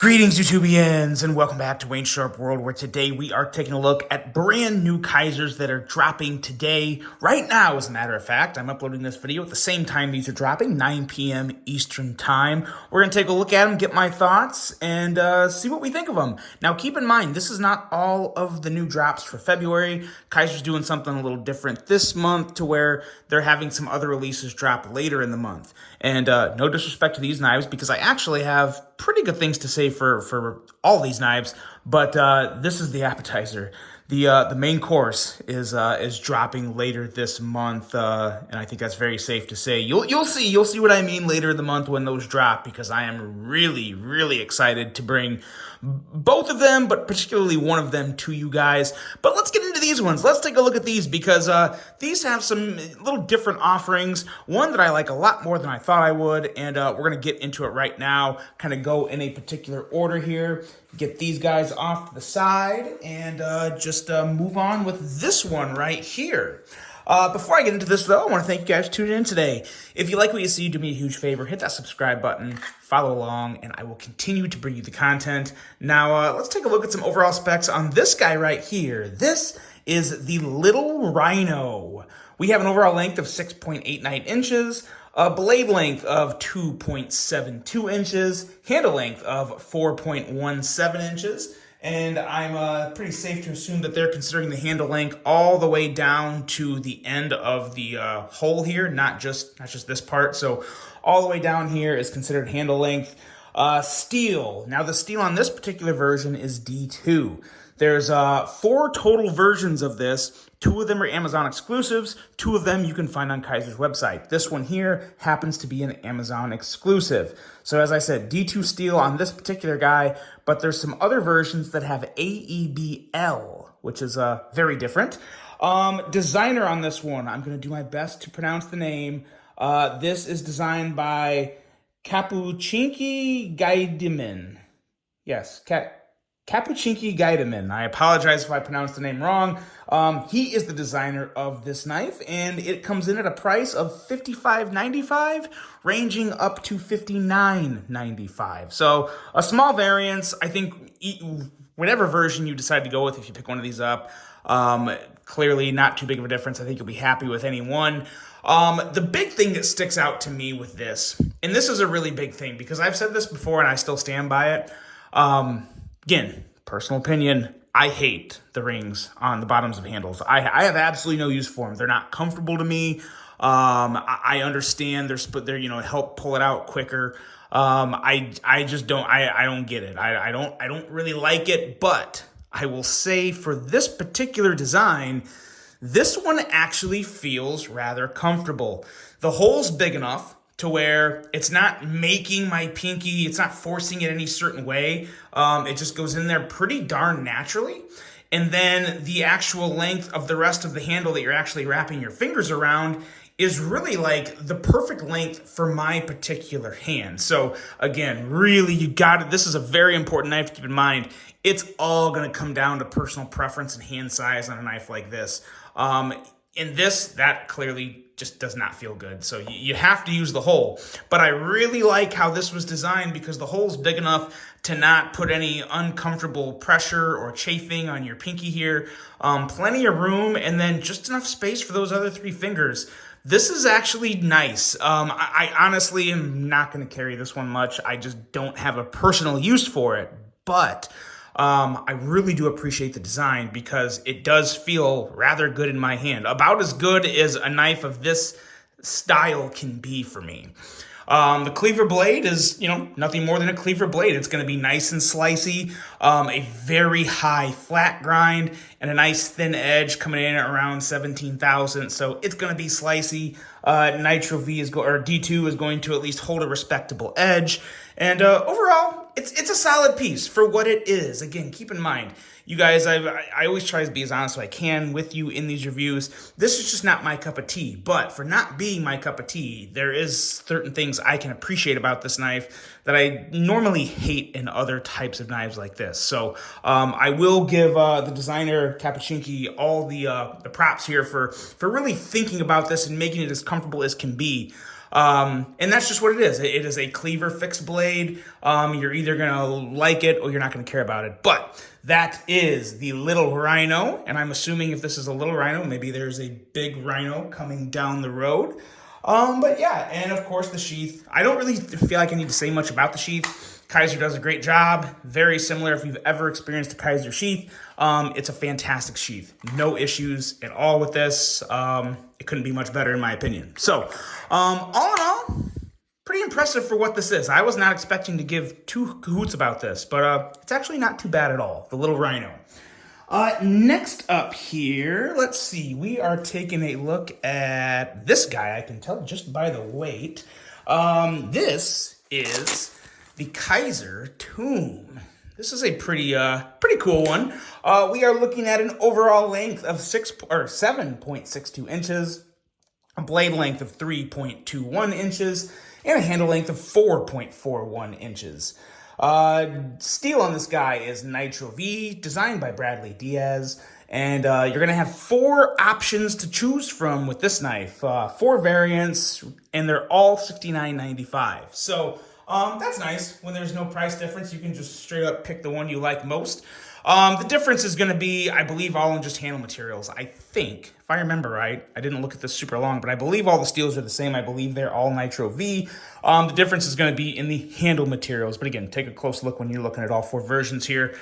Greetings, YouTubians, and welcome back to Wayne Sharp World, where today we are taking a look at brand new Kizers that are dropping today, right now, as a matter of fact. I'm uploading this video at the same time these are dropping, 9 p.m. Eastern Time. We're going to take a look at them, get my thoughts, and see what we think of them. Now, keep in mind, this is not all of the new drops for February. Kizer's doing something a little different this month to where they're having some other releases drop later in the month. And no disrespect to these knives, because I actually have pretty good things to say for all these knives, but this is the appetizer. The main course is dropping later this month, and I think that's very safe to say. You'll see what I mean later in the month when those drop, because I am really excited to bring both of them, but particularly one of them to you guys. But let's get into these ones. Let's take a look at these, because these have some little different offerings. One that I like a lot more than I thought I would, and we're going to get into it right now, kind of go in a particular order here, get these guys off to the side, and just move on with this one right here. Before I get into this, though, I want to thank you guys for tuning in today. If you like what you see, do me a huge favor. Hit that subscribe button, follow along, and I will continue to bring you the content. Now, let's take a look at some overall specs on this guy right here. This is the Little Rhino. We have an overall length of 6.89 inches, a blade length of 2.72 inches, handle length of 4.17 inches, and I'm pretty safe to assume that they're considering the handle length all the way down to the end of the hole here, not just this part. So all the way down here is considered handle length. Steel. Now the steel on this particular version is D2. There's 4 total versions of this. 2 of them are Amazon exclusives. 2 of them you can find on Kizer's website. This one here happens to be an Amazon exclusive. So as I said, D2 steel on this particular guy, but there's some other versions that have AEBL, which is very different. Designer on this one, I'm going to do my best to pronounce the name. This is designed by Capuchinki Gaidiman. Yes, Capuchinki Gaidiman. I apologize if I pronounced the name wrong. He is the designer of this knife, and it comes in at a price of $55.95, ranging up to $59.95. So a small variance. I think whatever version you decide to go with, if you pick one of these up, clearly not too big of a difference. I think you'll be happy with any one. The big thing that sticks out to me with this, and this is a really big thing because I've said this before and I still stand by it. Again, personal opinion, I hate the rings on the bottoms of handles. I have absolutely no use for them. They're not comfortable to me. I understand they're help pull it out quicker. I just don't, I don't get it. I don't really like it, but I will say for this particular design, this one actually feels rather comfortable. The hole's big enough to where it's not making my pinky, it's not forcing it any certain way. It just goes in there pretty darn naturally. And then the actual length of the rest of the handle that you're actually wrapping your fingers around is really like the perfect length for my particular hand. So again, really, this is a very important knife to keep in mind. It's all gonna come down to personal preference and hand size on a knife like this. In this, that clearly just does not feel good. So you have to use the hole. But I really like how this was designed because the hole's big enough to not put any uncomfortable pressure or chafing on your pinky here. Plenty of room, and then just enough space for those other 3 fingers. This is actually nice. I honestly am not going to carry this one much. I just don't have a personal use for it. But I really do appreciate the design because it does feel rather good in my hand. About as good as a knife of this style can be for me. The cleaver blade is, nothing more than a cleaver blade. It's going to be nice and slicey, a very high flat grind, and a nice thin edge coming in at around 17 thousandths. So it's going to be slicey. Nitro V or D2 is going to at least hold a respectable edge. And overall, it's a solid piece for what it is. Again, keep in mind, you guys, I always try to be as honest as I can with you in these reviews. This is just not my cup of tea. But for not being my cup of tea, there is certain things I can appreciate about this knife that I normally hate in other types of knives like this. So I will give the designer Capuchinki all the props here for really thinking about this and making it as comfortable as can be. And that's just what it is. It is a cleaver fixed blade. You're either going to like it or you're not going to care about it. But that is the little Rhino. And I'm assuming if this is a little Rhino, maybe there's a big Rhino coming down the road. But yeah, and of course the sheath. I don't really feel like I need to say much about the sheath. Kizer does a great job. Very similar if you've ever experienced a Kizer sheath. It's a fantastic sheath. No issues at all with this. It couldn't be much better in my opinion. So, all in all, pretty impressive for what this is. I was not expecting to give two cahoots about this, but it's actually not too bad at all. The little Rhino. Next up here, let's see. We are taking a look at this guy. I can tell just by the weight. This is the Kizer Tomb. This is a pretty cool one. We are looking at an overall length of 7.62 inches, a blade length of 3.21 inches, and a handle length of 4.41 inches. Steel on this guy is Nitro V, designed by Bradley Diaz. And you're going to have 4 options to choose from with this knife. 4 variants, and they're all $69.95. So that's nice. When there's no price difference, you can just straight up pick the one you like most. The difference is going to be, I believe, all in just handle materials. I think, if I remember right, I didn't look at this super long, but I believe all the steels are the same. I believe they're all Nitro V. The difference is going to be in the handle materials. But again, take a close look when you're looking at all 4 versions here.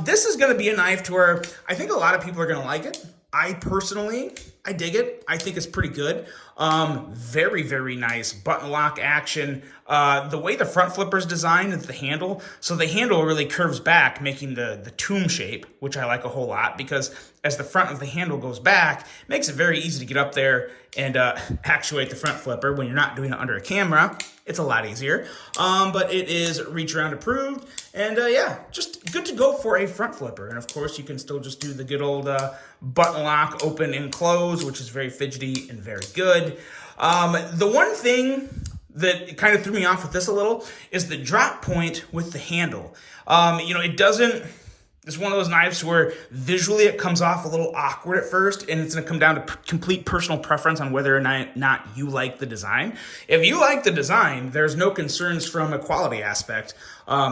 This is going to be a knife to where I think a lot of people are going to like it. I personally, I dig it. I think it's pretty good. Very, very nice button lock action. The way the front flipper is designed is the handle. So the handle really curves back, making the tomb shape, which I like a whole lot because as the front of the handle goes back, it makes it very easy to get up there and actuate the front flipper. When you're not doing it under a camera, it's a lot easier. But it is reach around approved. And yeah, just good to go for a front flipper. And of course, you can still just do the good old button lock, open and close, which is very fidgety and very good. The one thing that kind of threw me off with this a little is the drop point with the handle. It doesn't, it's one of those knives where visually it comes off a little awkward at first, and it's going to come down to complete personal preference on whether or not you like the design. If you like the design, there's no concerns from a quality aspect.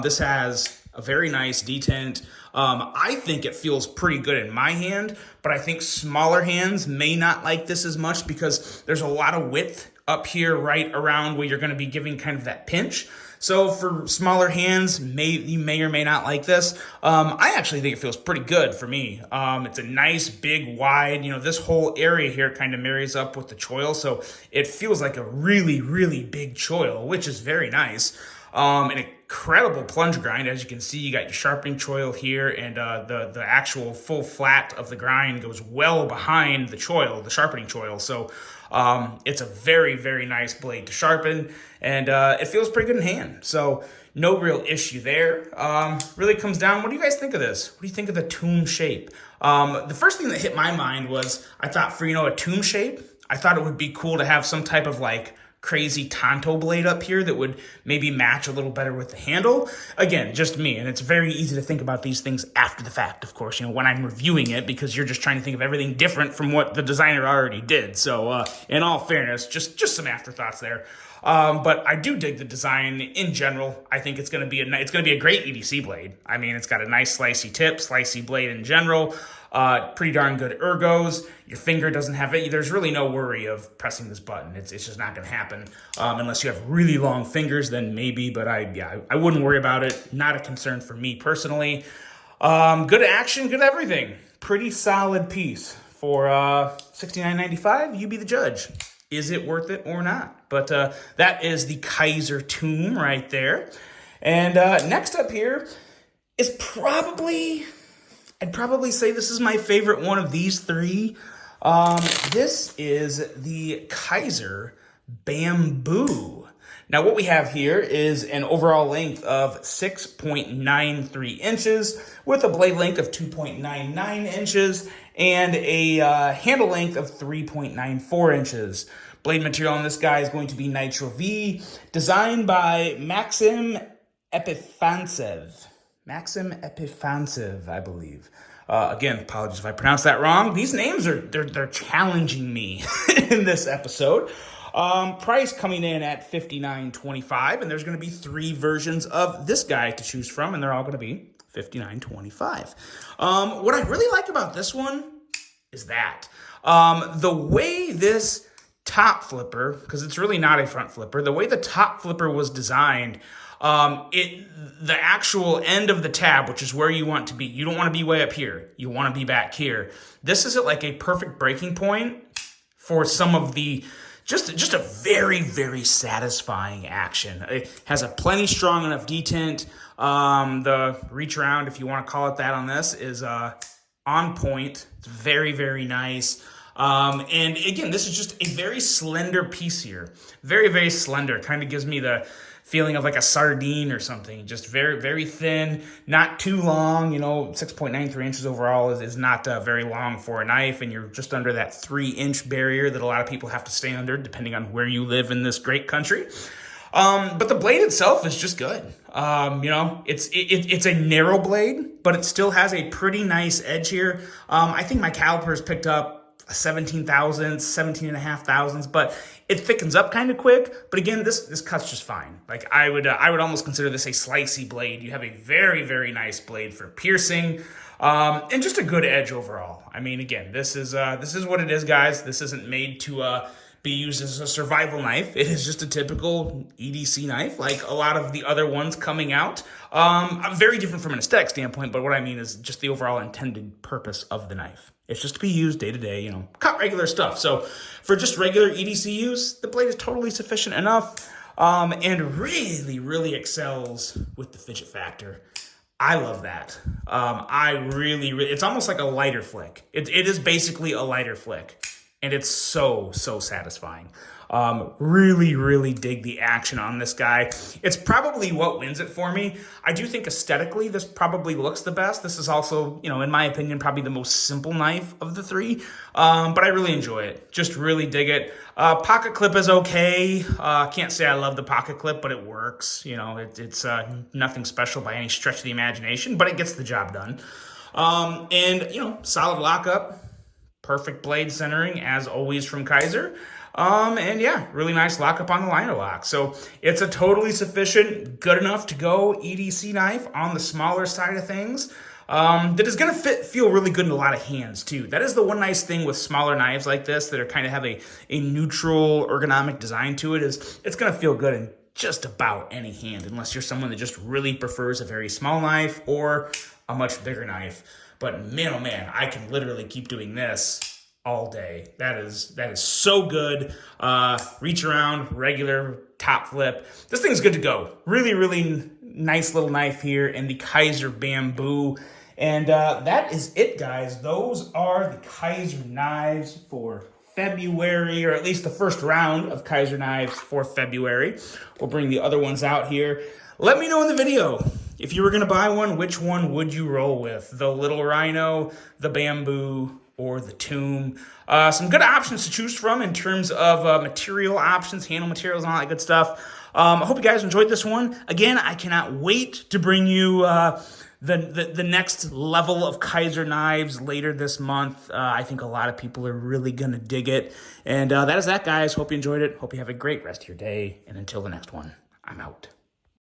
This has a very nice detent. I think it feels pretty good in my hand, but I think smaller hands may not like this as much because there's a lot of width up here right around where you're going to be giving kind of that pinch. So for smaller hands, you may or may not like this. I actually think it feels pretty good for me. It's a nice, big, wide, this whole area here kind of marries up with the choil. So it feels like a really, really big choil, which is very nice. An incredible plunge grind. As you can see, you got your sharpening choil here, and the actual full flat of the grind goes well behind the choil, the sharpening choil. So it's a very, very nice blade to sharpen, and it feels pretty good in hand. So no real issue there. Really comes down, what do you guys think of this? What do you think of the tomb shape? The first thing that hit my mind was, I thought for, a tomb shape, I thought it would be cool to have some type of crazy tanto blade up here that would maybe match a little better with the handle. Again, just me, and it's very easy to think about these things after the fact, of course, when I'm reviewing it, because you're just trying to think of everything different from what the designer already did. So in all fairness, just some afterthoughts there. But I do dig the design in general. I think it's going to be a great EDC blade. I mean, it's got a nice slicey tip, slicey blade in general. Pretty darn good ergos. Your finger doesn't have it. There's really no worry of pressing this button. It's just not going to happen unless you have really long fingers. Then maybe, but I wouldn't worry about it. Not a concern for me personally. Good action, good everything. Pretty solid piece for $69.95. You be the judge. Is it worth it or not? But that is the Kizer Tomb right there. And next up here is I'd probably say this is my favorite one of these 3. This is the Kizer Bamboo. Now what we have here is an overall length of 6.93 inches with a blade length of 2.99 inches and a handle length of 3.94 inches. Blade material on this guy is going to be Nitro V, designed by Maxim Epifantsev, I believe. Again, apologies if I pronounced that wrong. These names they're challenging me in this episode. Price coming in at $59.25, and there's going to be 3 versions of this guy to choose from, and they're all going to be $59.25. What I really like about this one is that the way this top flipper, because it's really not a front flipper, the way the top flipper was designed, the actual end of the tab, which is where you want to be, you don't want to be way up here, you want to be back here. This is like a perfect breaking point for some of the just a very, very satisfying action. It has a plenty strong enough detent. The reach around, if you want to call it that, on this is on point. It's very, very nice. And again, this is just a very slender piece here. Very, very slender. Kind of gives me the feeling of like a sardine or something. Just very, very thin, not too long. 6.93 inches overall is not very long for a knife, and you're just under that 3-inch barrier that a lot of people have to stay under, depending on where you live in this great country. But the blade itself is just good. It's a narrow blade, but it still has a pretty nice edge here. I think my calipers picked up 17 thousandths, 17 and a half thousandths, but it thickens up kind of quick. But again, this cuts just fine. Like I would almost consider this a slicey blade. You have a very, very nice blade for piercing, and just a good edge overall. I mean, again, this is what it is, guys. This isn't made to be used as a survival knife. It is just a typical EDC knife, like a lot of the other ones coming out. Very different from an aesthetic standpoint, but what I mean is just the overall intended purpose of the knife. It's just to be used day to day, cut regular stuff. So for just regular EDC use, the blade is totally sufficient enough, and really, really excels with the fidget factor. I love that. It's almost like a lighter flick. It is basically a lighter flick. And it's so, so satisfying. Really, really dig the action on this guy. It's probably what wins it for me. I do think aesthetically, this probably looks the best. This is also, in my opinion, probably the most simple knife of the 3. But I really enjoy it. Just really dig it. Pocket clip is okay. Can't say I love the pocket clip, but it works. It's nothing special by any stretch of the imagination, but it gets the job done. Solid lockup. Perfect blade centering, as always, from Kizer. And yeah, really nice lockup on the liner lock. So it's a totally sufficient, good enough to go EDC knife on the smaller side of things. That is going to feel really good in a lot of hands, too. That is the one nice thing with smaller knives like this that are kind of have a neutral ergonomic design to it, is it's going to feel good in just about any hand, unless you're someone that just really prefers a very small knife or a much bigger knife. But man, oh man, I can literally keep doing this all day. That is so good. Reach around, regular top flip. This thing's good to go. Really, really nice little knife here in the Kizer Bamboo. And that is it, guys. Those are the Kizer knives for February, or at least the first round of Kizer knives for February. We'll bring the other ones out here. Let me know in the video, if you were going to buy one, which one would you roll with? The little Rhino, the Bamboo, or the Tomb? Some good options to choose from in terms of material options, handle materials, and all that good stuff. I hope you guys enjoyed this one. Again, I cannot wait to bring you the next level of Kizer knives later this month. I think a lot of people are really going to dig it. And that is that, guys. Hope you enjoyed it. Hope you have a great rest of your day. And until the next one, I'm out.